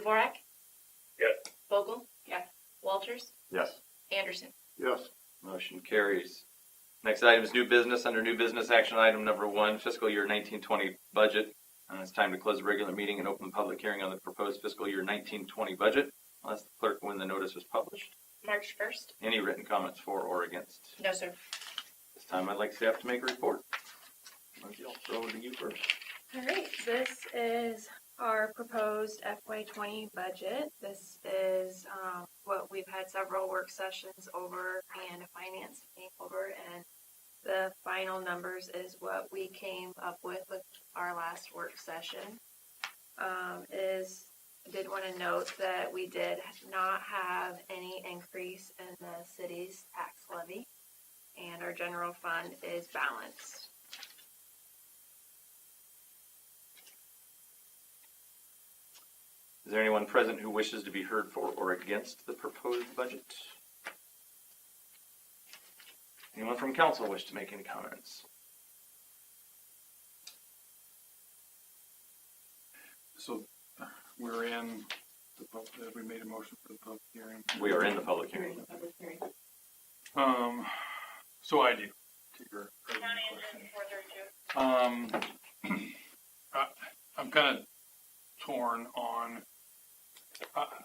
Dvorak? Yes. Vogel? Yes. Walters? Yes. Anderson? Yes. Motion carries. Next item is new business. Under new business, action item number 1, fiscal year 1920 budget. It's time to close the regular meeting and open the public hearing on the proposed fiscal year 1920 budget. I'll ask the clerk when the notice was published. March 1st? Any written comments for or against? No, sir. This time I'd like staff to make a report. Lindsay, I'll throw it to you first. All right, this is our proposed FY20 budget. This is what we've had several work sessions over and a finance meeting over, and the final numbers is what we came up with our last work session. I did want to note that we did not have any increase in the city's tax levy, and our general fund is balanced. Is there anyone present who wishes to be heard for or against the proposed budget? Anyone from council wish to make any comments? So we're in the public, we made a motion for the public hearing. We are in the public hearing. So I do. To your question. I'm kind of torn on.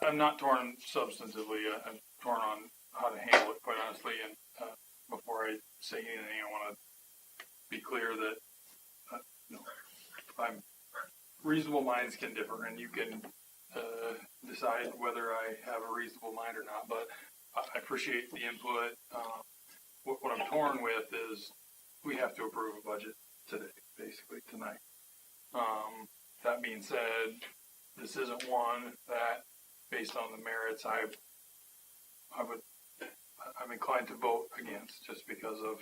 I'm not torn substantively. I'm torn on how to handle it, quite honestly. And before I say anything, I want to be clear that reasonable minds can differ, and you can decide whether I have a reasonable mind or not. But I appreciate the input. What I'm torn with is we have to approve a budget today, basically tonight. That being said, this isn't one that, based on the merits, I'm inclined to vote against, just because of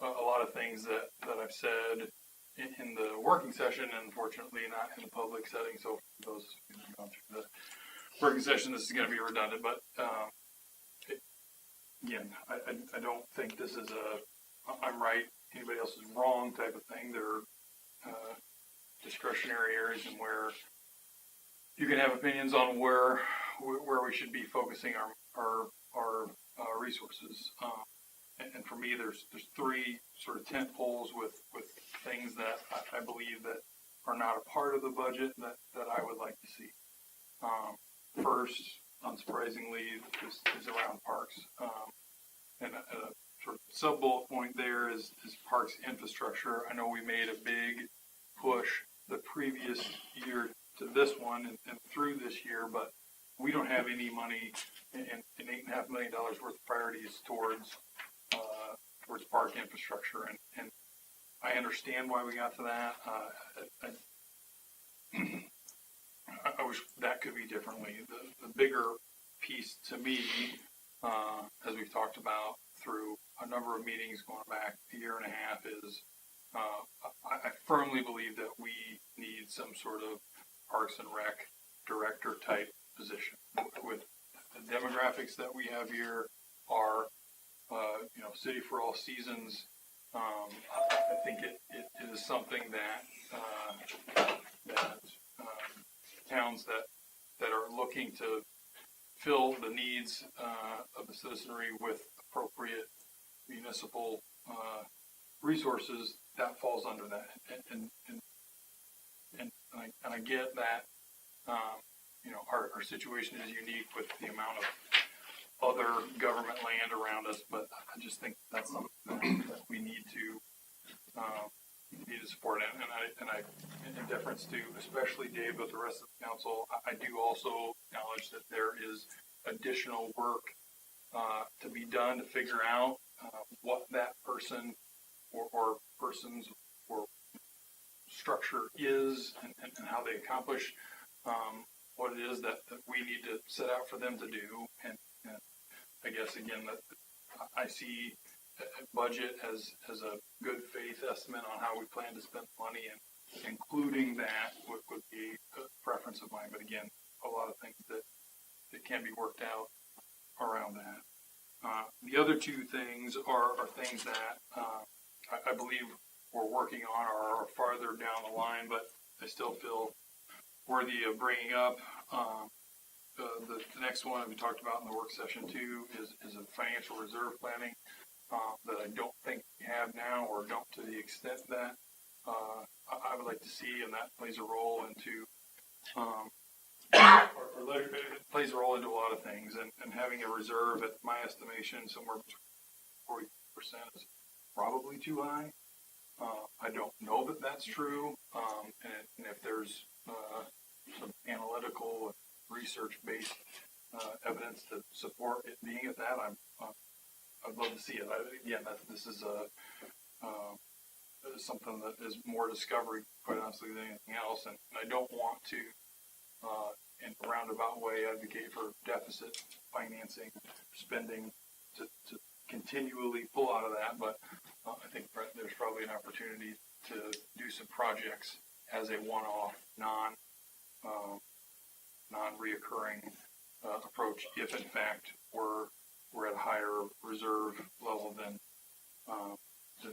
a lot of things that I've said in the working session, and unfortunately not in the public setting. So for those who have gone through the working session, this is going to be redundant, but again, I don't think this is I'm right, anybody else is wrong type of thing. There are discretionary areas and where you can have opinions on where we should be focusing our resources. And for me, there's 3 sort of tent poles with things that I believe that are not a part of the budget that I would like to see. First, unsurprisingly, is around parks. And a sort of sub-bullet point there is parks infrastructure. I know we made a big push the previous year to this one and through this year, but we don't have any money in $8.5 million worth of priorities towards park infrastructure, and I understand why we got to that. I wish that could be differently. The bigger piece to me, as we've talked about through a number of meetings going back a year and a half, is I firmly believe that we need some sort of Parks and Rec director type position. With the demographics that we have here are, city for all seasons. I think it is something that towns that are looking to fill the needs of the citizenry with appropriate municipal resources, that falls under that. And I get that, our situation is unique with the amount of other government land around us, but I just think that's something that we need to support. And I, in deference to especially Dave, but the rest of the council, I do also acknowledge that there is additional work to be done to figure out what that person or persons or structure is and how they accomplish what it is that we need to set out for them to do. And I guess, again, that I see a budget as a good faith estimate on how we plan to spend money, and including that would be a preference of mine. But again, a lot of things that can be worked out around that. The other 2 things are things that I believe we're working on or are farther down the line, but I still feel worthy of bringing up. The next one we talked about in the work session too is a financial reserve planning that I don't think we have now, or don't to the extent that I would like to see, and that plays a role into it plays a role into a lot of things, and having a reserve, at my estimation, somewhere between 40% is probably too high. I don't know that that's true, and if there's some analytical and research-based evidence to support it being at that, I'd love to see it. This is something that is more discovery, quite honestly, than anything else, and I don't want to, in a roundabout way, advocate for deficit financing, spending to continually pull out of that, but I think there's probably an opportunity to do some projects as a one-off, non-reoccurring approach, if in fact we're at a higher reserve level than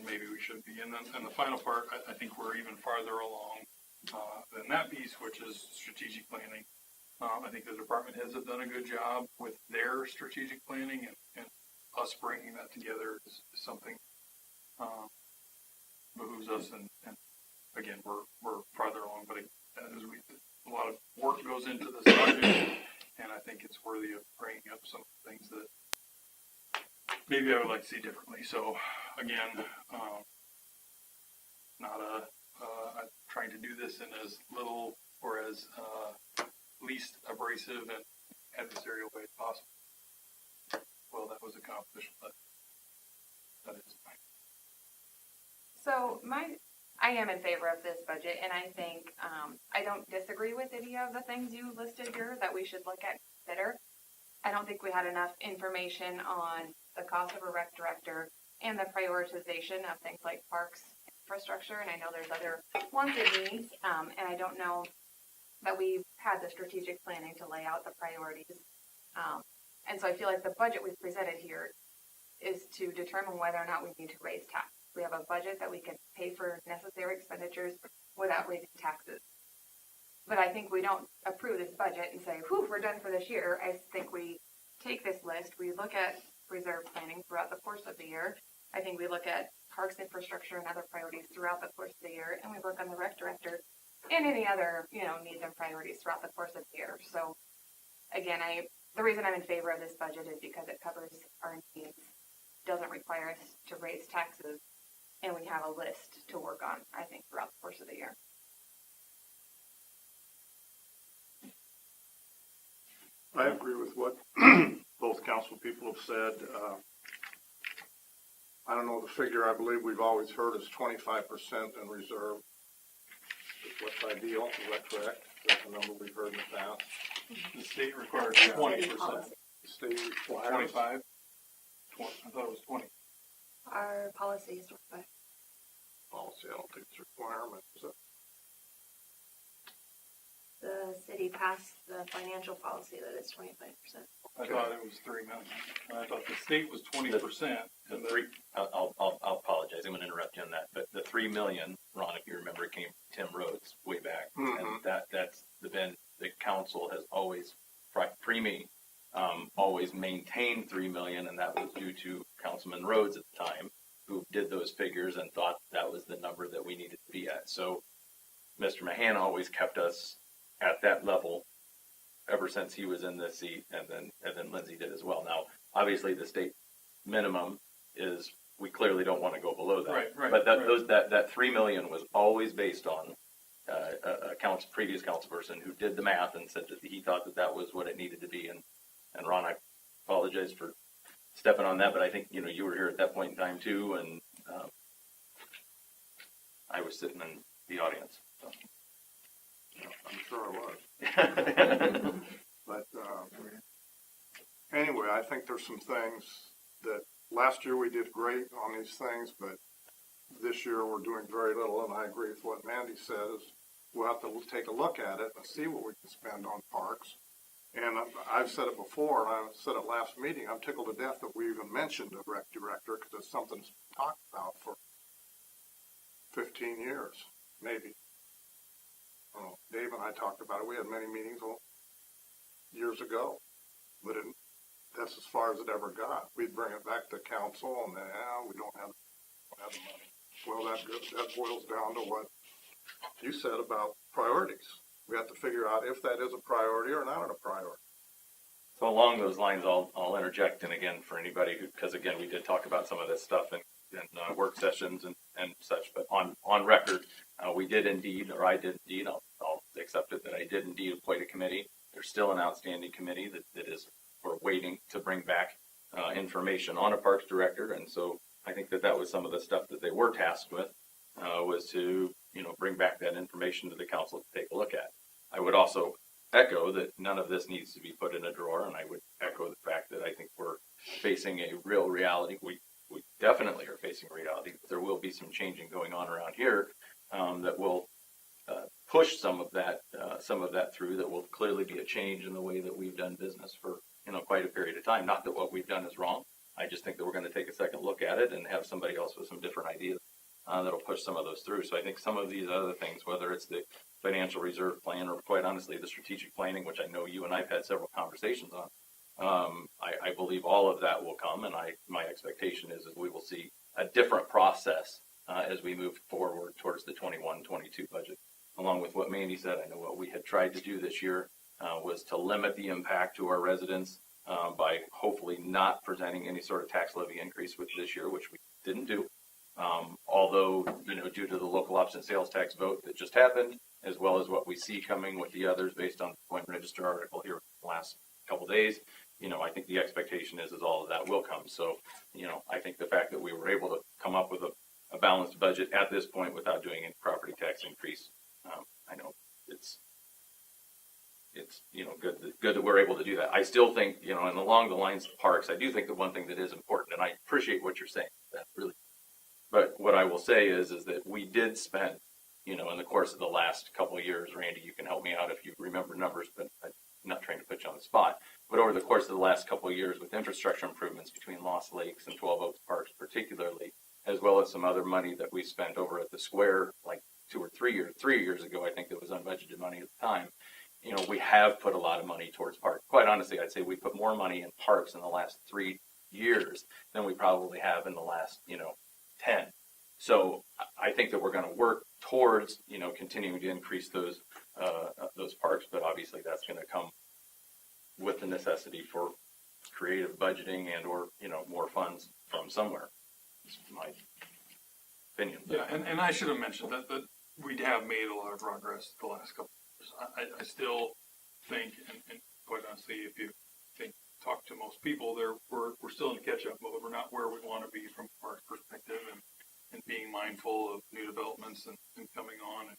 maybe we should be. And then the final part, I think we're even farther along than that piece, which is strategic planning. I think the department heads have done a good job with their strategic planning, and us bringing that together is something behooves us. And again, we're farther along, but a lot of work goes into this project, and I think it's worthy of bringing up some things that maybe I would like to see differently. So again, I'm trying to do this in as little or as least abrasive and adversarial way as possible. Well, that was accomplished, but that is fine. So I am in favor of this budget, and I think I don't disagree with any of the things you listed here that we should look at better. I don't think we had enough information on the cost of a rec director and the prioritization of things like parks infrastructure, and I know there's other ones in these, and I don't know that we've had the strategic planning to lay out the priorities. And so I feel like the budget we've presented here is to determine whether or not we need to raise taxes. We have a budget that we can pay for necessary expenditures without raising taxes. But I think we don't approve this budget and say, whew, we're done for this year. I think we take this list, we look at reserve planning throughout the course of the year. I think we look at parks infrastructure and other priorities throughout the course of the year, and we work on the rec director and any other, needs and priorities throughout the course of the year. So again, the reason I'm in favor of this budget is because it covers our needs, doesn't require us to raise taxes, and we have a list to work on, I think, throughout the course of the year. I agree with what both council people have said. I don't know the figure. I believe we've always heard is 25% in reserve. What's ideal? Is that correct? Is that the number we've heard in the past? The state requires 20%. The state requires 25. 20. I thought it was 20. Our policy is 25. policy. I don't think it's a requirement. So The city passed the financial policy that it's 25%. I thought it was 3 million. I thought the state was 20%. The three, I'll apologize. I'm going to interrupt you on that. But the 3 million, Ron, if you remember, came from Tim Rhodes way back, and that's been the council has always, pre-me, always maintained 3 million, and that was due to Councilman Rhodes at the time, who did those figures and thought that was the number that we needed to be at. So Mr. Mahan always kept us at that level ever since he was in this seat, and then Lindsay did as well. Now, obviously, the state minimum is we clearly don't want to go below that. Right. But that 3 million was always based on a previous councilperson who did the math and said that he thought that was what it needed to be. And Ron, I apologize for stepping on that, but I think you were here at that point in time too, and I was sitting in the audience. So. I'm sure I was. But anyway, I think there's some things that last year we did great on these things, but this year we're doing very little, and I agree with what Mandy says. We'll have to take a look at it and see what we can spend on parks. And I've said it before, and I said it last meeting, I'm tickled to death that we even mentioned a rec director, because it's something that's been talked about for 15 years, maybe. Dave and I talked about it. We had many meetings years ago, but that's as far as it ever got. We'd bring it back to council and then, we don't have the money. Well, that boils down to what you said about priorities. We have to figure out if that is a priority or not a priority. So along those lines, I'll interject, and again, for anybody who, because again, we did talk about some of this stuff in work sessions and such, but on record, we did indeed, or I did indeed, I'll accept it that I did indeed appoint a committee. There's still an outstanding committee that is, we're waiting to bring back information on a parks director, and so I think that was some of the stuff that they were tasked with, was to, bring back that information to the council to take a look at. I would also echo that none of this needs to be put in a drawer, and I would echo the fact that I think we're facing a real reality. We definitely are facing a reality. There will be some changing going on around here that will push some of that through. That will clearly be a change in the way that we've done business for quite a period of time. Not that what we've done is wrong. I just think that we're going to take a second look at it and have somebody else with some different ideas that'll push some of those through. So I think some of these other things, whether it's the financial reserve plan or quite honestly the strategic planning, which I know you and I've had several conversations on, I believe all of that will come, and my expectation is that we will see a different process as we move forward towards the 21-22 budget. Along with what Mandy said, I know what we had tried to do this year was to limit the impact to our residents by hopefully not presenting any sort of tax levy increase with this year, which we didn't do. Although, due to the local option sales tax vote that just happened, as well as what we see coming with the others based on the Point Register article here in the last couple days, I think the expectation is all of that will come. So, I think the fact that we were able to come up with a balanced budget at this point without doing any property tax increase, I know it's good that we're able to do that. I still think, and along the lines of parks, I do think the one thing that is important, and I appreciate what you're saying, that really. But what I will say is that we did spend, in the course of the last couple of years, Randy, you can help me out if you remember numbers, but I'm not trying to put you on the spot. But over the course of the last couple of years with infrastructure improvements between Lost Lakes and 12 Oaks Parks particularly, as well as some other money that we spent over at the square like 3 years ago, I think that was unbudgeted money at the time. We have put a lot of money towards parks. Quite honestly, I'd say we put more money in parks in the last 3 years than we probably have in the last, 10. So I think that we're going to work towards, continuing to increase those parks, but obviously that's going to come with the necessity for creative budgeting and or, more funds from somewhere. That's my opinion. Yeah, and I should have mentioned that we have made a lot of progress the last couple of years. I still think, and quite honestly, if you talk to most people, we're still in catch-up mode. We're not where we want to be from a park perspective, and being mindful of new developments and coming on,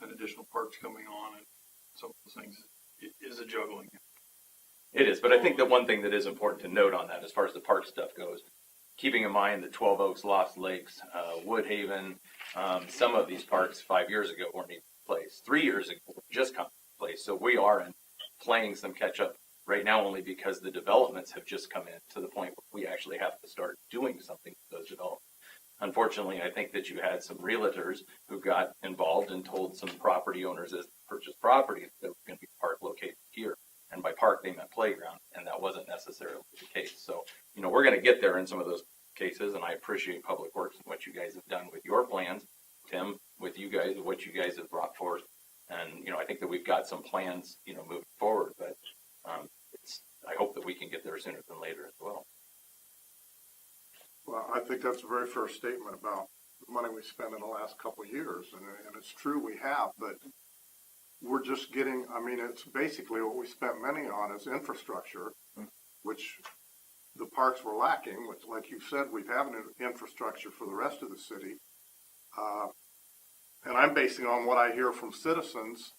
and additional parks coming on, and some of those things. It is a juggling. It is, but I think the one thing that is important to note on that, as far as the park stuff goes, keeping in mind that 12 Oaks, Lost Lakes, Woodhaven, some of these parks 5 years ago weren't even in place. 3 years ago just come into place. So we are playing some catch up right now only because the developments have just come in to the point where we actually have to start doing something with those developments. Unfortunately, I think that you had some realtors who got involved and told some property owners as they purchased property that there was going to be a park located here. And by park, they meant playground, and that wasn't necessarily the case. So, we're going to get there in some of those cases, and I appreciate Public Works and what you guys have done with your plans, Tim, with you guys, what you guys have brought forth. And, I think that we've got some plans, moving forward, but I hope that we can get there sooner than later as well. Well, I think that's a very fair statement about the money we spent in the last couple of years, and it's true we have, but we're just getting, it's basically what we spent money on is infrastructure, which the parks were lacking, which, like you said, we have an infrastructure for the rest of the city. And I'm basing on what I hear from citizens.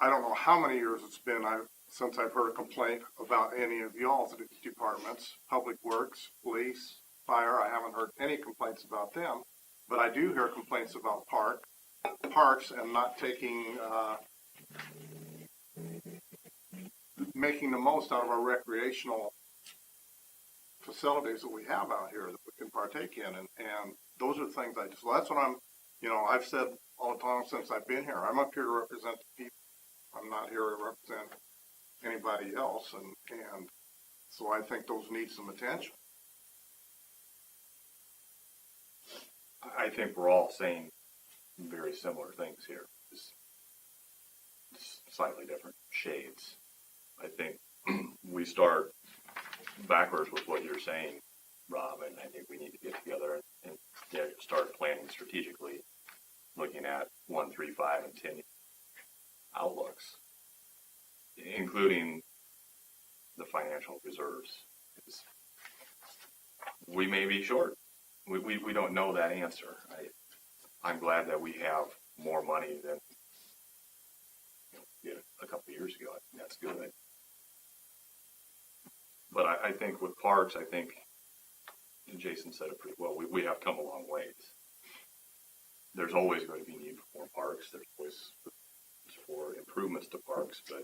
I don't know how many years it's been since I've heard a complaint about any of y'all's departments, Public Works, Police, Fire. I haven't heard any complaints about them, but I do hear complaints about parks and not making the most out of our recreational facilities that we have out here that we can partake in, and those are things that's what I've said all the time since I've been here. I'm up here to represent the people. I'm not here to represent anybody else, and so I think those need some attention. I think we're all saying very similar things here, just slightly different shades. I think we start backwards with what you're saying, Rob, and I think we need to get together and start planning strategically, looking at 1, 3, 5, and 10 outlooks, including the financial reserves. We may be short. We don't know that answer. I'm glad that we have more money than we did a couple of years ago. I think that's good. But I think with parks, I think, and Jason said it pretty well, we have come a long ways. There's always going to be need for more parks. There's always for improvements to parks, but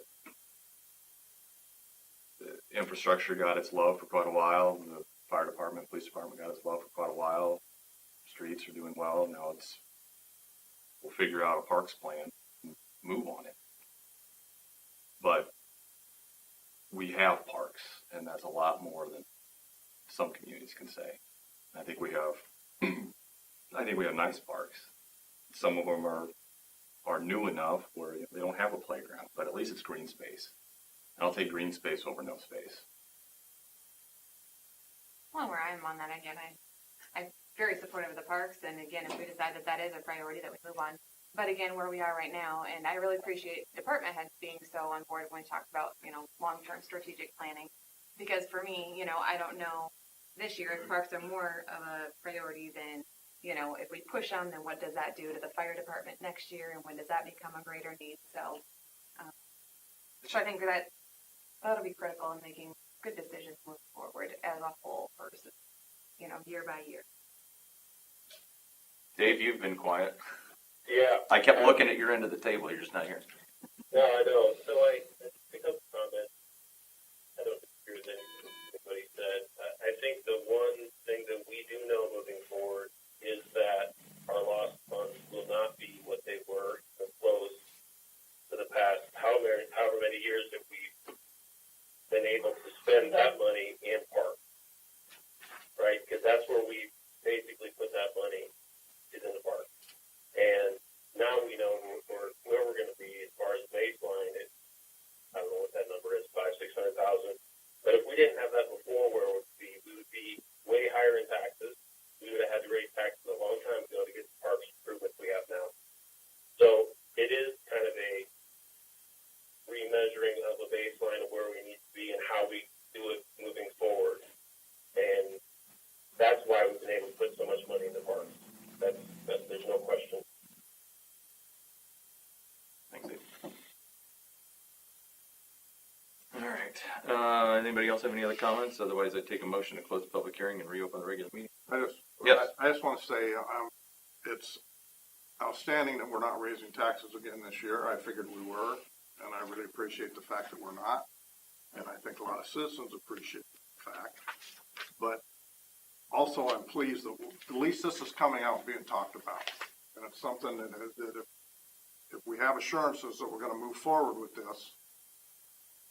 the infrastructure got its love for quite a while. The fire department, police department got its love for quite a while. Streets are doing well. Now we'll figure out a parks plan, and move on it. But we have parks, and that's a lot more than some communities can say. I think we have nice parks. Some of them are new enough where they don't have a playground, but at least it's green space. And I'll take green space over no space. Well, where I am on that, again, I'm very supportive of the parks, and again, if we decide that that is a priority, that we move on. But again, where we are right now, and I really appreciate department heads being so on board when we talk about, long-term strategic planning. Because for me, I don't know this year if parks are more of a priority than, if we push them, then what does that do to the fire department next year, and when does that become a greater need? So I think that'll be critical in making good decisions moving forward as a whole versus, year by year. Dave, you've been quiet. Yeah. I kept looking at your end of the table. You're just not here. No, I know. So I pick up the comment. I don't agree with anything anybody said. I think the one thing that we do know moving forward is that our lost funds will not be what they were close to the past. However many years that we've been able to spend that money in park, right? Because that's where we basically put that money is in the park. And now we know where we're going to be as far as baseline. I don't know what that number is, 500,000-600,000. But if we didn't have that before, where would we would be way higher in taxes. We would have had to raise taxes a long time ago to get the parks improvements we have now. So it is kind of a remeasuring of a baseline of where we need to be and how we do it moving forward. And that's why we've been able to put so much money in the parks. There's no question. Thanks, Dave. All right. Anybody else have any other comments? Otherwise, I'd take a motion to close the public hearing and reopen the regular meeting. Yes. I just want to say, it's outstanding that we're not raising taxes again this year. I figured we were, and I really appreciate the fact that we're not. And I think a lot of citizens appreciate the fact. But also, I'm pleased that at least this is coming out and being talked about. And it's something that if we have assurances that we're going to move forward with this,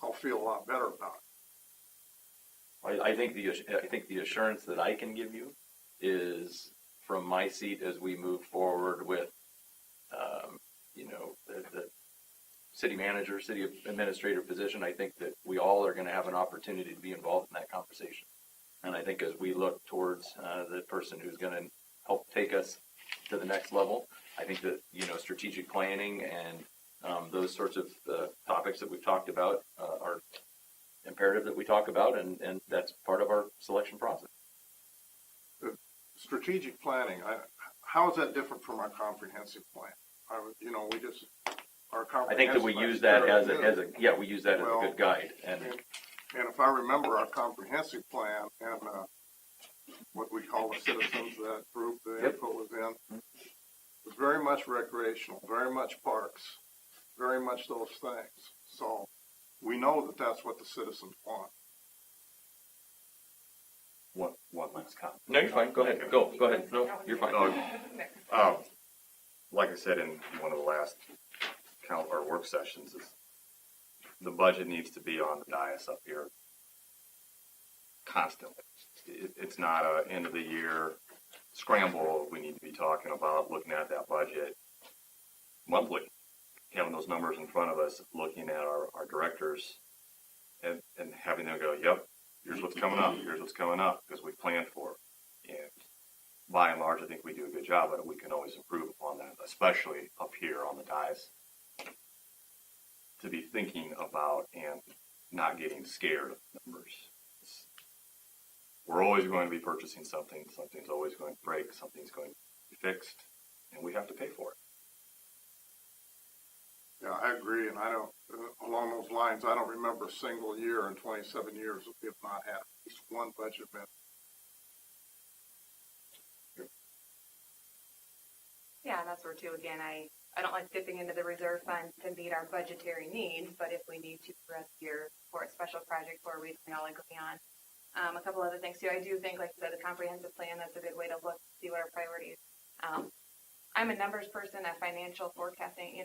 I'll feel a lot better about it. I think the assurance that I can give you is from my seat as we move forward with, the city manager, city administrator position. I think that we all are going to have an opportunity to be involved in that conversation. And I think as we look towards the person who's going to help take us to the next level, I think that, strategic planning and those sorts of topics that we've talked about are imperative that we talk about, and that's part of our selection process. Strategic planning, how is that different from our comprehensive plan? Our comprehensive I think that we use that as a good guide. And if I remember our comprehensive plan and what we call the citizens, that group, the input was in, was very much recreational, very much parks, very much those things. So we know that that's what the citizens want. One last comment. no, you're fine. Go ahead. Go ahead. No, you're fine. Like I said in one of the last work sessions, is the budget needs to be on the dais up here constantly. It's not a end of the year scramble. We need to be talking about looking at that budget monthly, having those numbers in front of us, looking at our directors and having them go, yep, here's what's coming up, because we planned for it. And by and large, I think we do a good job, but we can always improve upon that, especially up here on the dais, to be thinking about and not getting scared of numbers. We're always going to be purchasing something. Something's always going to break. Something's going to be fixed, and we have to pay for it. Yeah, I agree, and I don't, along those lines, I don't remember a single year in 27 years that we have not had at least one budget amendment. Yeah, and that's where too, again, I don't like dipping into the reserve fund to meet our budgetary needs, but if we need to throughout the year for a special project for a reason, I'll agree on. A couple other things too. I do think, like I said, the comprehensive plan, that's a good way to look, see what our priorities. I'm a numbers person, a financial forecasting,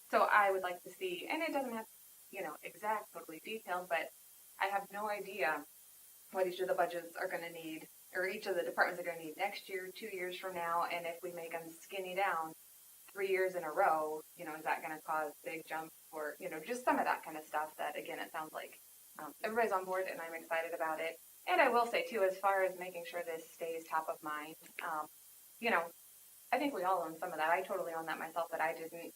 so I would like to see, and it doesn't have, exact, totally detailed, but I have no idea what each of the budgets are going to need, or each of the departments are going to need next year, 2 years from now, and if we make them skinny down 3 years in a row, is that going to cause big jumps or, just some of that kind of stuff that, again, it sounds like everybody's on board and I'm excited about it. And I will say too, as far as making sure this stays top of mind, I think we all own some of that. I totally own that myself, but I didn't,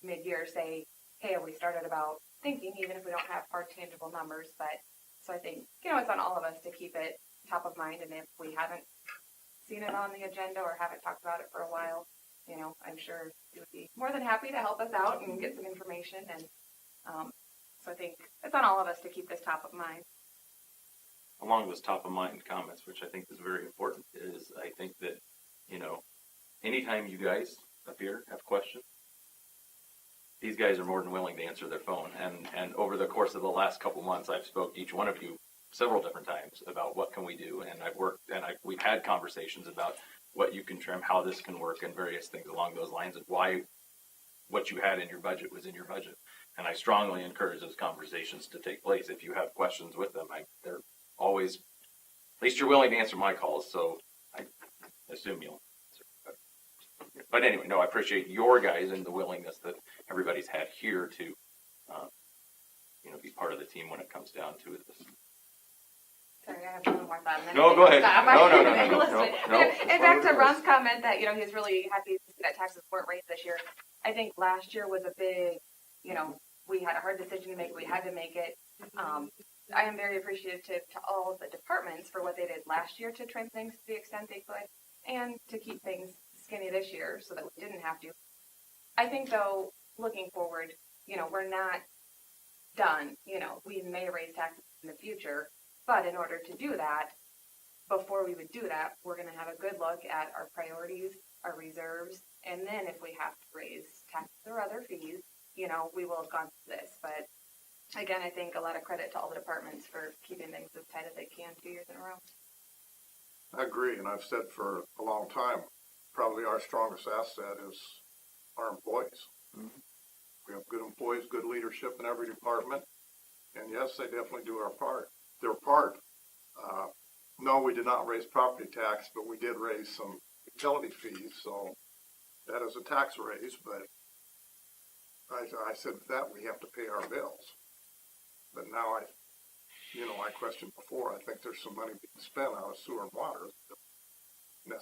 mid-year say, hey, we started about thinking, even if we don't have hard, tangible numbers. But so I think, it's on all of us to keep it top of mind. And if we haven't seen it on the agenda or haven't talked about it for a while, I'm sure you would be more than happy to help us out and get some information. And so I think it's on all of us to keep this top of mind. Along those top of mind comments, which I think is very important, is I think that, anytime you guys up here have questions, these guys are more than willing to answer their phone. And over the course of the last couple months, I've spoke to each one of you several different times about what can we do. And we've had conversations about what you can trim, how this can work, and various things along those lines of why what you had in your budget was in your budget. And I strongly encourage those conversations to take place. If you have questions with them, they're always, at least you're willing to answer my calls, so I assume you'll answer. But anyway, no, I appreciate your guys and the willingness that everybody's had here to, be part of the team when it comes down to it. Sorry, I have one more thought. And then No, go ahead. Stop. No. And back to Ron's comment that, he's really happy that taxes weren't raised this year. I think last year was a big, we had a hard decision to make. We had to make it. I am very appreciative to all of the departments for what they did last year to trim things to the extent they could and to keep things skinny this year so that we didn't have to. I think, though, looking forward, we're not done. We may raise taxes in the future, but in order to do that, before we would do that, we're going to have a good look at our priorities, our reserves, and then if we have to raise taxes or other fees, we will have gone through this. But again, I think a lot of credit to all the departments for keeping things as tight as they can 2 years in a row. I agree, and I've said for a long time, probably our strongest asset is our employees. Mm-hmm. We have good employees, good leadership in every department, and yes, they definitely do their part. No, we did not raise property tax, but we did raise some utility fees, so that is a tax raise, but I said that we have to pay our bills. But now I questioned before, I think there's some money being spent out of sewer and water that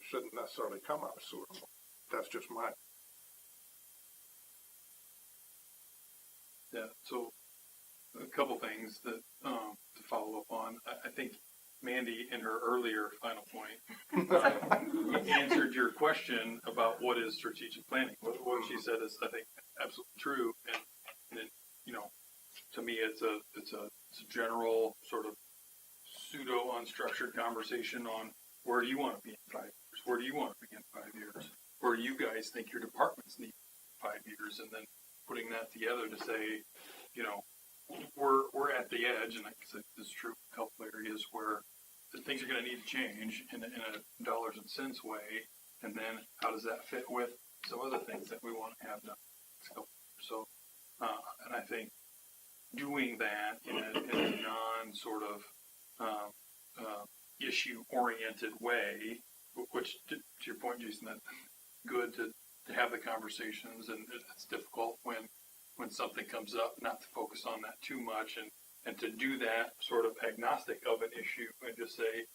shouldn't necessarily come out of sewer and water. That's just my. Yeah, so a couple things that to follow up on. I think Mandy, in her earlier final point, answered your question about what is strategic planning. What she said is, I think, absolutely true. And then, to me, it's a general sort of pseudo unstructured conversation on where do you want to be in 5 years? Where do you want to be in 5 years? Where do you guys think your departments need 5 years? And then putting that together to say, we're at the edge, and I guess this is true in a couple areas where the things are going to need to change in a dollars and cents way, and then how does that fit with some other things that we want to have done? So, and I think doing that in a non sort of issue-oriented way, which, to your point, Jason, that's good to have the conversations, and it's difficult when something comes up, not to focus on that too much, and to do that sort of agnostic of an issue and just say,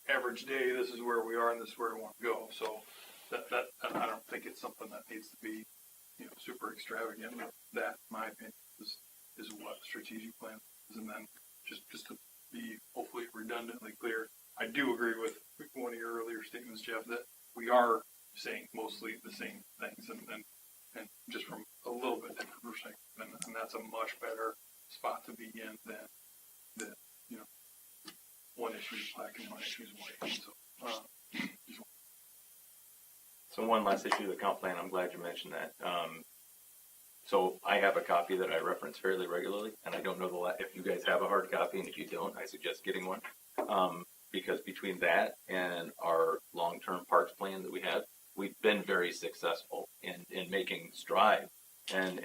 average day, this is where we are and this is where we want to go. So that I don't think it's something that needs to be, super extravagant. That, in my opinion, is what strategic plan is. And then just to be hopefully redundantly clear, I do agree with one of your earlier statements, Jeff, that we are saying mostly the same things and just from a little bit different perspective. And that's a much better spot to be in than one issue is black and one issue is white. So one last issue of the comp plan, I'm glad you mentioned that. So I have a copy that I reference fairly regularly, and I don't know if you guys have a hard copy, and if you don't, I suggest getting one. Because between that and our long-term parks plan that we have, we've been very successful in making strides and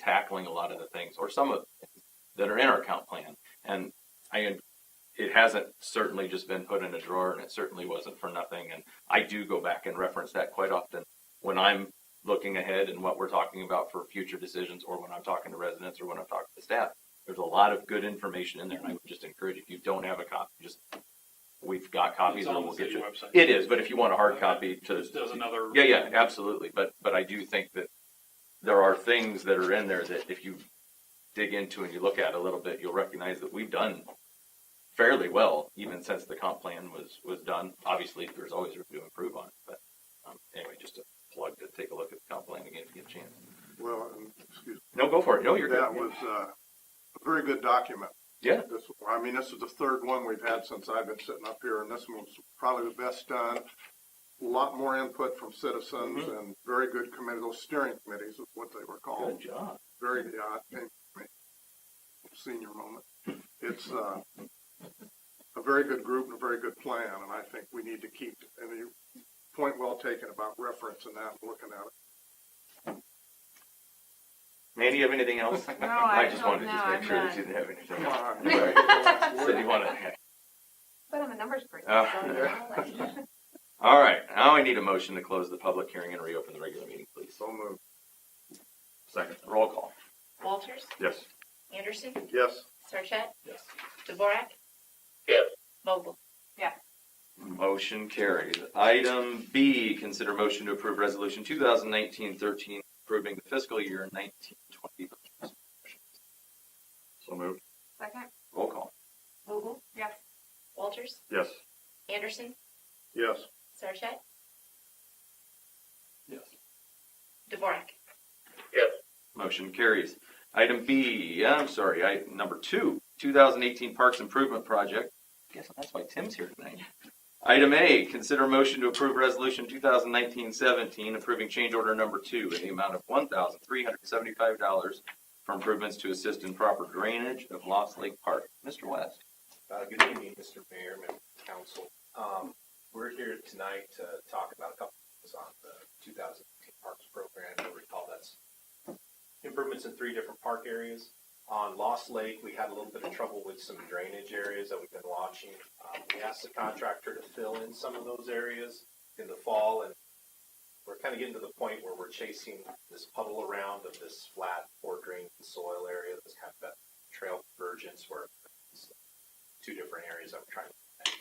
tackling a lot of the things, or some of the things that are in our comp plan. And it hasn't certainly just been put in a drawer, and it certainly wasn't for nothing. And I do go back and reference that quite often when I'm looking ahead and what we're talking about for future decisions, or when I'm talking to residents, or when I'm talking to staff. There's a lot of good information in there, and I would just encourage, if you don't have a copy, we've got copies, or we'll get you. Website. It is, but if you want a hard copy just does another. Yeah, absolutely. But I do think that there are things that are in there that if you dig into and you look at a little bit, you'll recognize that we've done fairly well, even since the comp plan was done. Obviously, there's always room to improve on it. But anyway, just a plug to take a look at the comp plan again if you get a chance. Well, excuse me. No, go for it. No, you're That good. was a very good document. Yeah. This is the third one we've had since I've been sitting up here, and this one was probably the best done. A lot more input from citizens, and very good committee. Those steering committees is what they were called. Good job. Very, senior moment. It's a very good group and a very good plan, and I think we need to keep, and you point well taken about referencing that and looking at it. Mandy, you have anything else? No, I just don't wanted to know. just make I'm sure that done. you didn't have anything Come else. on. Right. So you want to? But I'm a numbers person. Oh. So, All right. Now I need a motion to close the public hearing and reopen the regular meeting, please. So moved. Second. Roll call. Walters, Yes. Anderson, Yes. Sarchet, Yes. Dvorak, Yes. Vogel. Motion carries. Item B, consider motion to approve resolution 2019-13 approving the fiscal year 1920 budget. So moved. second, Roll call. Vogel, yes. Walters, Yes. Anderson, Yes. Sarchet, Yes. Dvorak. Yes. Motion carries. Item B, item number 2, 2018 Parks Improvement Project. I guess that's why Tim's here tonight. Item A, consider motion to approve resolution 2019-17 approving change order number 2 in the amount of $1,375 for improvements to assist in proper drainage of Lost Lake Park. Mr. West. Good evening, Mr. Mayor, members of council. We're here tonight to talk about a couple things on the 2018 Parks Program. You'll recall that's improvements in 3 different park areas. On Lost Lake, we had a little bit of trouble with some drainage areas that we've been watching. We asked the contractor to fill in some of those areas in the fall, and we're kind of getting to the point where we're chasing this puddle around of this flat, poor drained soil area that's kind of that trail convergence where it's 2 different areas that we're trying to connect.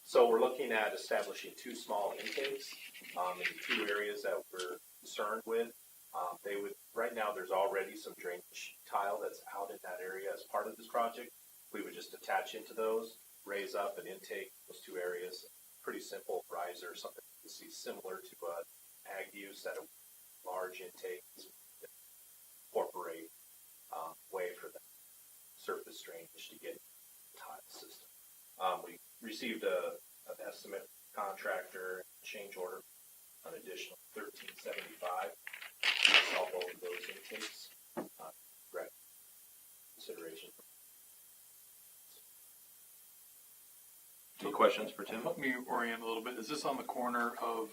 So we're looking at establishing 2 small intakes in 2 areas that we're concerned with. Right now there's already some drainage tile that's out in that area as part of this project. We would just attach into those, raise up an intake those 2 areas. Pretty simple riser, something you see similar to ag use at a large intake, incorporate way for the surface drainage to get the tile system. We received an estimate contractor change order, an additional $1,375. Solve both of those intakes. Right. Consideration. Any questions for Tim? Help me orient a little bit. Is this on the corner of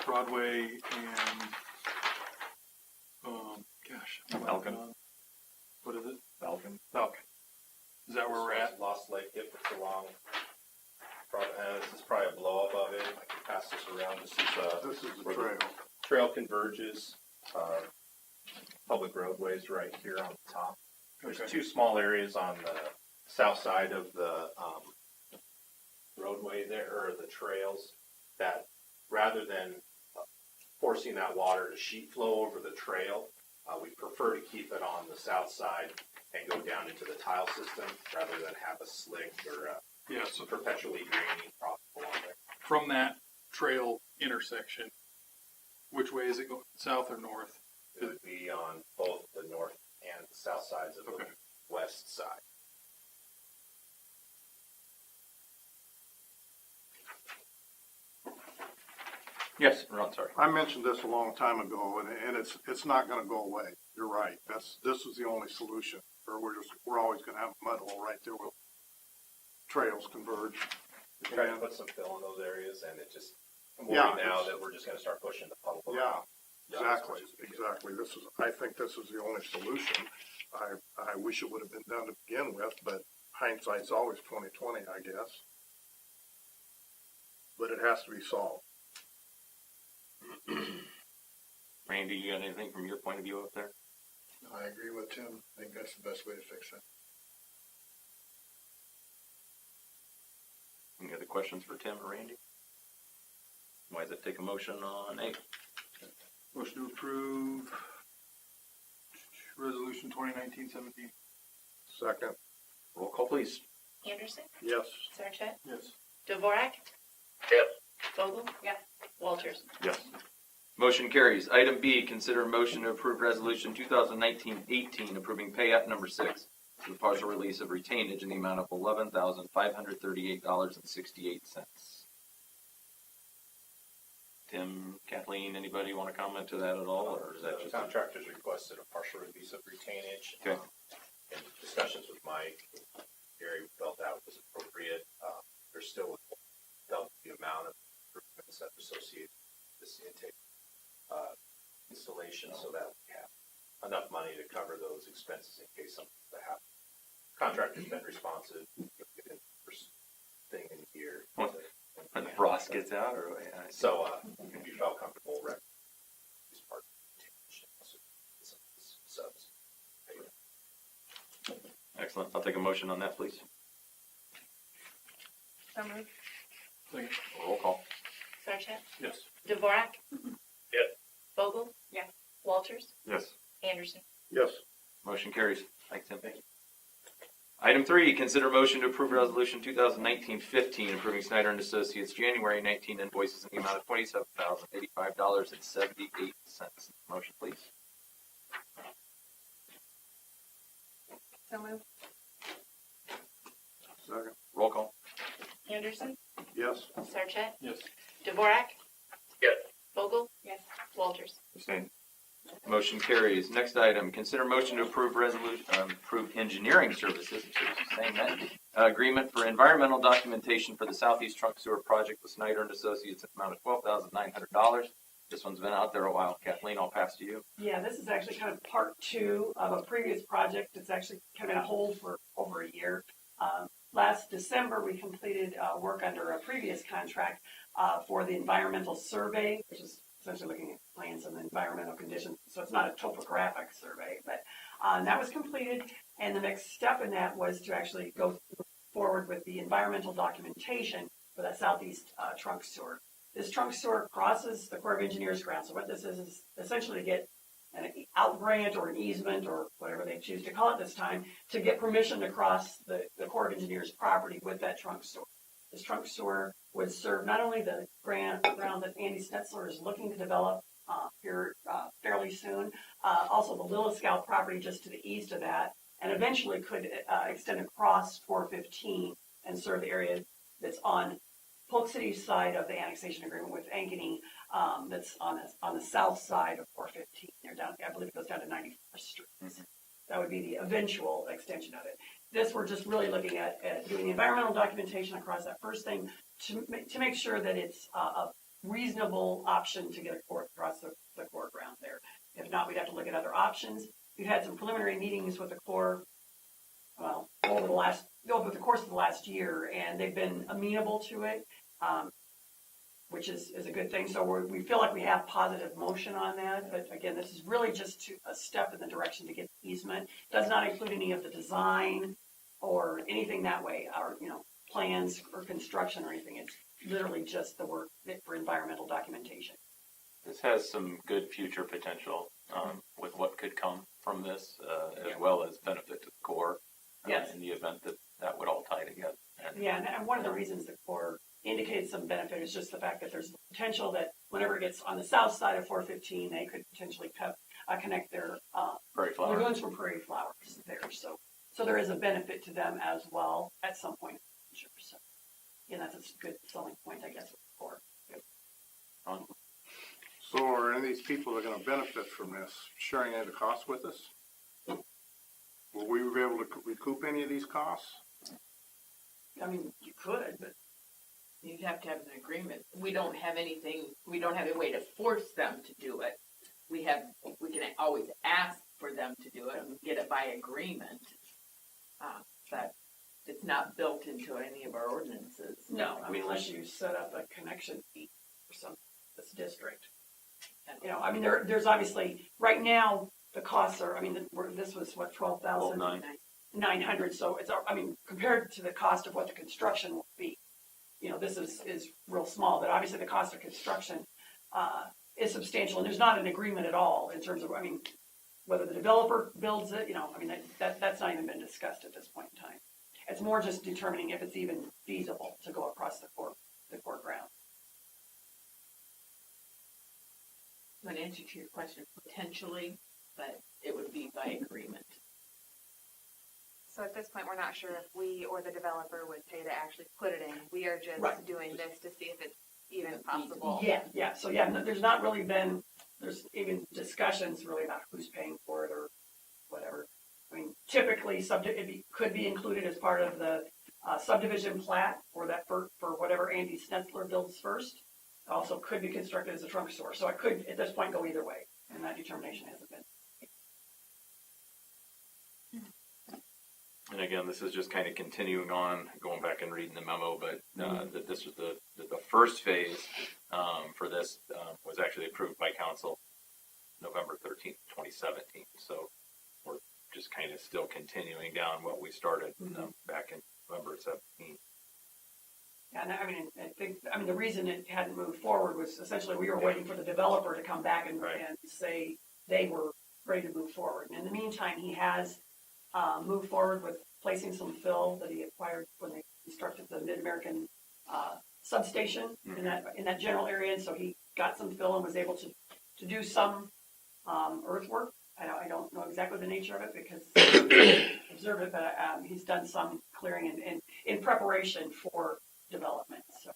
Broadway and Falcon. What is it? Falcon. Falcon. Is that where we're at? Lost Lake, if it's along, this is probably a blow up of it. I can pass this around. This is the where trail. Trail converges, public roadways right here on the top. There's Okay. two small areas on the south side of the roadway there, or the trails, that rather than forcing that water to sheet flow over the trail, we prefer to keep it on the south side and go down into the tile system rather than have a slick or Yeah, so perpetually draining problem along there. from that trail intersection, which way is it going, south or north? It would be on both the north and the south sides of Okay. the west side. Yes, Ron, sorry. I mentioned this a long time ago, and it's not gonna go away. You're right. This is the only solution, or we're always gonna have a mud hole right there where trails converge. We tried to put some fill in those areas, and it just, I'm Yeah, worried now it's- that we're just gonna start pushing the puddle. Yeah, around. exactly. I think this is the only solution. I wish it would have been done to begin with, but hindsight's always 20/20, I guess. But it has to be solved. Randy, you got anything from your point of view up there? I agree with Tim. I think that's the best way to fix it. Any other questions for Tim or Randy? Why does it take a motion on A? Motion to approve resolution 2019-17. Second, Roll call, please. Anderson, yes. Sarchet, Yes. Dvorak, Yes. Vogel, Walters. Yes. Motion carries. Item B, consider motion to approve resolution 2019-18 approving pay app number 6 for the partial release of retainage in the amount of $11,538.68. Tim, Kathleen, anybody want to comment to that at all, or is that The just? contractors requested a partial release of retainage. Okay. In discussions with Mike, Gary felt that was appropriate. There's still double the amount of improvements that are associated with this intake installation, so that we have enough money to cover those expenses in case something that happens. Contractor's been responsive within the first thing in the year. When the frost gets out, or? Yeah, So we felt comfortable recommending this part of the retainage. Some of these subs. Excellent. I'll take a motion on that, please. So moved. Second. Roll call. Sarchet, Yes. Dvorak, Yes. Vogel, Yes. Walters, Yes. Anderson. Yes. Motion carries. Thanks, Tim. Thank you. Item 3, consider motion to approve resolution 2019-15 approving Snyder and Associates January 19 invoices in the amount of $27,085.78. Motion, please. So moved. Second, Roll call. Anderson, yes. Sarchet, Yes. Dvorak, Yes. Vogel, Yes. Walters. Abstain. Motion carries. Next item, consider motion to approve resolution, approve engineering services, saying that, agreement for environmental documentation for the Southeast Trunk Sewer Project with Snyder and Associates at the amount of $12,900. This one's been out there a while. Kathleen, I'll pass to you. Yeah, this is actually kind of part 2 of a previous project. It's actually kind of on hold for over a year. Last December, we completed work under a previous contract for the environmental survey, which is essentially looking at plans and environmental conditions. So it's not a topographic survey, but that was completed. And the next step in that was to actually go forward with the environmental documentation for that southeast trunk sewer. This trunk sewer crosses the Corps of Engineers ground. So what this is essentially to get an out grant or an easement or whatever they choose to call it this time to get permission to cross the Corps of Engineers property with that trunk sewer. This trunk sewer would serve not only the ground that Andy Snetzler is looking to develop here fairly soon, also the Lillis Scout property just to the east of that, and eventually could extend across 415 and serve the area that's on Polk City's side of the annexation agreement with Ankeny, that's on the south side of 415. They're down, I believe it goes down to 91st Street. That would be the eventual extension of it. This, we're just really looking at doing the environmental documentation across that first thing to make sure that it's a reasonable option to get across the core ground there. If not, we'd have to look at other options. we've had some preliminary meetings with the Corps, well, over the course of the last year, and they've been amenable to it, which is a good thing. So we feel like we have positive motion on that, but again, this is really just a step in the direction to get the easement. Does not include any of the design or anything that way, or, plans or construction or anything. It's literally just the work for environmental documentation. This has some good future potential with what could come from this, as well as benefit to the Corps. Yes. In the event that would all tie together. Yeah, and one of the reasons the Corps indicated some benefit is just the fact that there's the potential that whenever it gets on the south side of 415, they could potentially connect their Prairie flower. lagoons for prairie flowers there. So there is a benefit to them as well at some point in the future. So, yeah, that's a good selling point, I guess, for the Corps. So are any of these people that are gonna benefit from this sharing any of the costs with us? Will we be able to recoup any of these costs? I mean, you could, but You'd have to have an agreement. We don't have a way to force them to do it. We can always ask for them to do it and get it by agreement. But it's not built into any of our ordinances. no, I mean, unless you set up a connection fee for this district. I mean, there's obviously, right now, the costs are, I mean, this was what, 12,900, so it's, I mean, compared to the cost of what the construction will be, this is real small, but obviously the cost of construction is substantial, and there's not an agreement at all in terms of, I mean, whether the developer builds it, I mean, that's not even been discussed at this point in time. It's more just determining if it's even feasible to go across the Corps ground. An answer to your question, potentially, but it would be by agreement. So at this point, we're not sure if we or the developer would pay to actually put it in. We are just Right. doing this to see if it's even possible. Yeah, so yeah, there's not really been, there's even discussions really about who's paying for it or whatever. I mean, typically, could be included as part of the subdivision plat or that for whatever Andy Snetzler builds first. Also could be constructed as a trunk store, so it could, at this point, go either way, and that determination hasn't been. And again, this is just kind of continuing on, going back and reading the memo, but that this was the first phase for this was actually approved by council November 13th, 2017. So we're just kind of still continuing down what we started back in November 17. Yeah, and I mean, the reason it hadn't moved forward was essentially we were waiting for the developer to come back and say they were ready to move forward. And in the meantime, he has moved forward with placing some fill that he acquired when they constructed the Mid-American substation in that general area. And so he got some fill and was able to do some earthwork. I don't know exactly the nature of it because I didn't observe it, but he's done some clearing and in preparation for development. So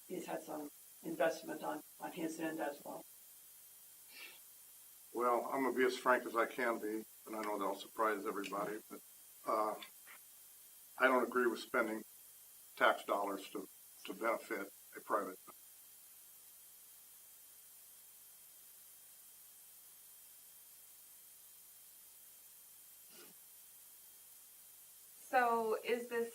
he's had some investment on his end as well. Well, I'm gonna be as frank as I can be, and I know that'll surprise everybody, but, I don't agree with spending tax dollars to benefit a private. So is the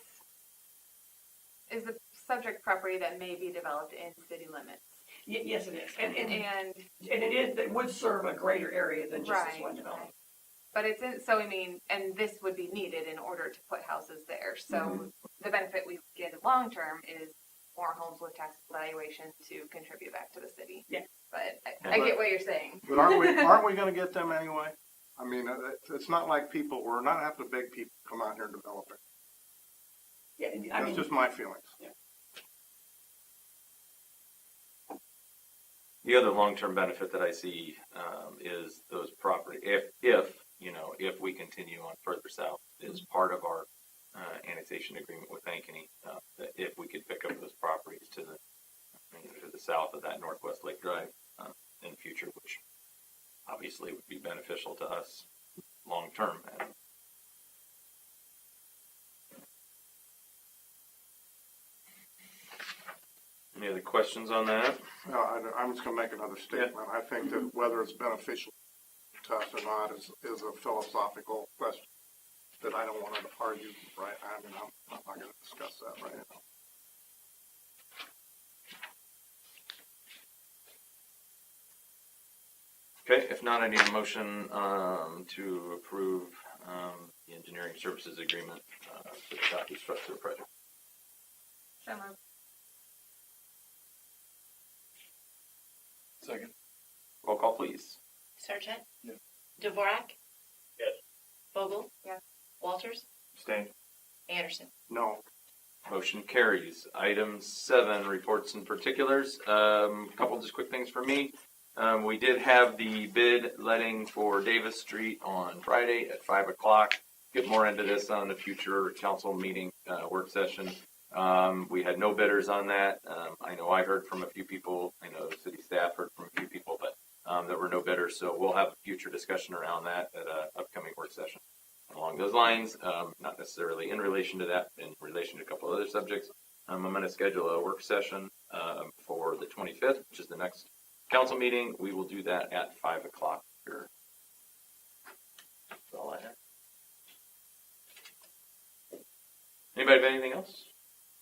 subject property that may be developed in city limits? Yes, it is. And And it would serve a greater area than just this one development. but it's in, so I mean, and this would be needed in order to put houses there. So the benefit we get long term is more homes with tax valuation to contribute back to the city. Yeah. But I get what you're saying. But aren't we gonna get them anyway? I mean, it's not like we're not having to beg people to come out here and develop it. Yeah, That's just my feelings. The other long-term benefit that I see is those property. If we continue on further south, is part of our annexation agreement with Ankeny. That if we could pick up those properties to the south of that Northwest Lake Drive in the future, which obviously would be beneficial to us long term. Any other questions on that? No, I'm just gonna make another statement. I think that whether it's beneficial to us or not is a philosophical question that I don't want to argue right. I mean, I'm not going to discuss that right now. Okay, if not, I need a motion to approve the engineering services agreement for the Southeast Structure project. So moved. Second. Roll call, please. Sarchet? Yes. Dvorak? Yes. Vogel? Yes. Walters? Staying. Anderson? No. Motion carries. Item 7, reports and particulars. Couple just quick things for me. We did have the bid letting for Davis Street on Friday at 5 o'clock. Get more into this on a future council meeting work session. We had no bidders on that. I know I heard from a few people. I know the city staff heard from a few people, but there were no bidders. So we'll have a future discussion around that at an upcoming work session. Along those lines, not necessarily in relation to that, in relation to a couple other subjects, I'm going to schedule a work session for the 25th, which is the next council meeting. We will do that at 5 o'clock here. That's all I have. Anybody have anything else?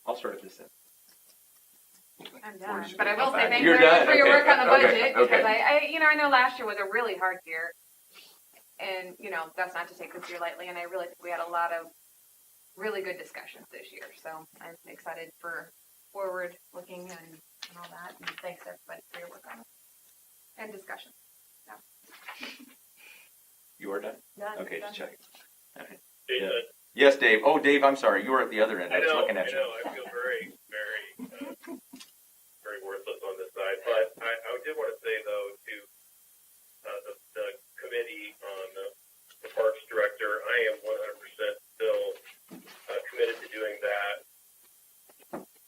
I'll start at this end. I'm Or done, just but I gonna will come say back. thanks You're very much done? for your Okay. work on the Okay. budget, Okay. because I know last year was a really hard year. And, that's not to take this year lightly, and I really think we had a lot of really good discussions this year. So I'm excited for forward looking and all that, and thanks everybody for your work on it. And discussion. You are done? Done. Okay, Done. just checking. Okay. Jason, Yes, Dave. Oh, Dave, I'm sorry. You were at the other end. I was looking at you. I feel very, very, very worthless on this side. But I did want to say, though, to the committee on the Parks Director, I am 100% still committed to doing that.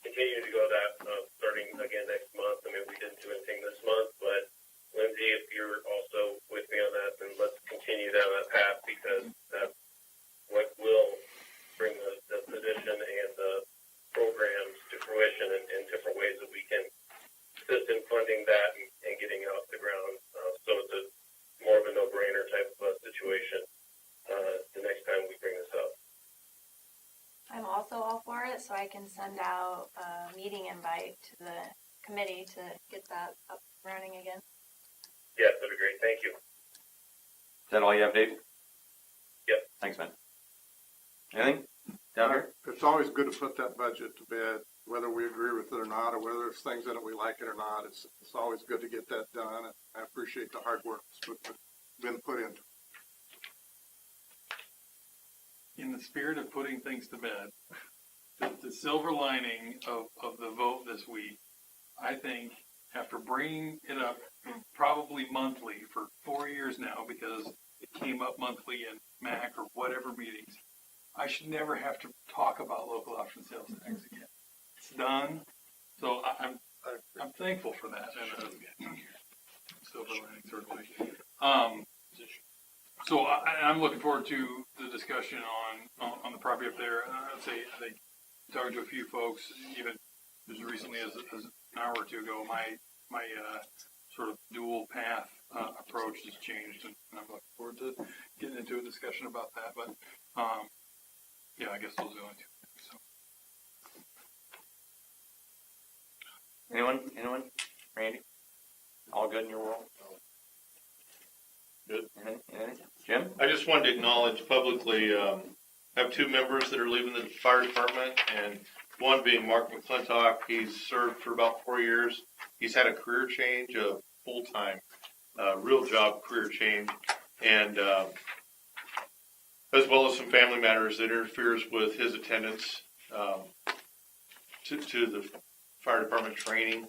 Continuing to go that starting again next month. I mean, we didn't do anything this month, but Lindsay, if you're also with me on that, then let's continue down that path, because that's what will bring the position and the programs to fruition in different ways that we can assist in funding that and getting it off the ground. So it's a more of a no-brainer type of situation the next time we bring this up. I'm also all for it, so I can send out a meeting invite to the committee to get that up and running again. Yes, that'd be great. Thank you. Is that all you have, Dave? Yep. Thanks, man. Anything down here? It's always good to put that budget to bed, whether we agree with it or not, or whether there's things in it we like it or not. It's always good to get that done. And I appreciate the hard work that's been put into it. In the spirit of putting things to bed, the silver lining of the vote this week, I think, after bringing it up probably monthly for 4 years now, because it came up monthly in MAC or whatever meetings, I should never have to talk about local option sales tax again. It's done. So I'm thankful for that. And silver lining, certainly. So I'm looking forward to the discussion on the property up there. I'd say, I think, talking to a few folks, even as recently as an hour or two ago, my sort of dual path approach has changed, and I'm looking forward to getting into a discussion about that. But yeah, I guess those are the only two things. So. Anyone? Randy? All good in your world? Good. Anything? Jim? I just wanted to acknowledge publicly, I have 2 members that are leaving the fire department, and one being Mark McClintock. He's served for about 4 years. He's had a career change, a full-time, real job career change, and as well as some family matters that interferes with his attendance to the fire department training.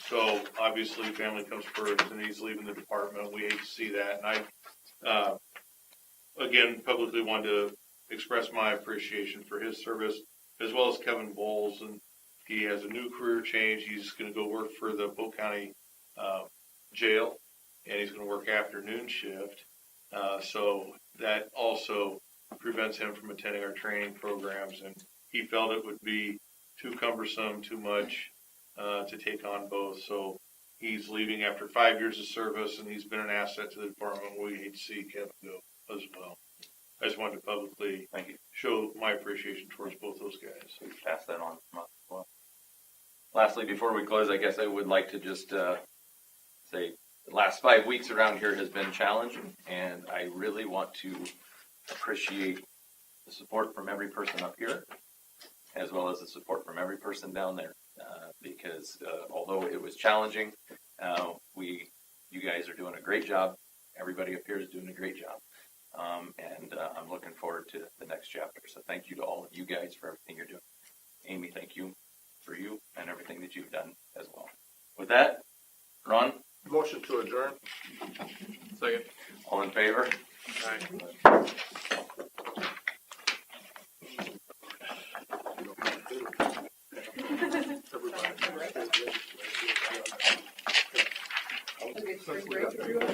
So obviously family comes first, and he's leaving the department. We hate to see that. And I, again, publicly wanted to express my appreciation for his service, as well as Kevin Bowles. And he has a new career change. He's going to go work for the Polk County jail, and he's going to work afternoon shift. So that also prevents him from attending our training programs. And he felt it would be too cumbersome, too much to take on both. So He's leaving after 5 years of service, and he's been an asset to the department. We hate to see Kevin go as well. I just wanted to publicly Thank you. show my appreciation towards both those guys. We pass that on. Well, lastly, before we close, I guess I would like to just say the last 5 weeks around here has been challenging, and I really want to appreciate the support from every person up here, as well as the support from every person down there, because although it was challenging, you guys are doing a great job. Everybody up here is doing a great job. And I'm looking forward to the next chapter. So thank you to all of you guys for everything you're doing. Amy, thank you for you and everything that you've done as well. With that, Ron, Motion to adjourn. Second. all in favor?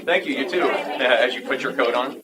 Thank you, you too, as you put your coat on.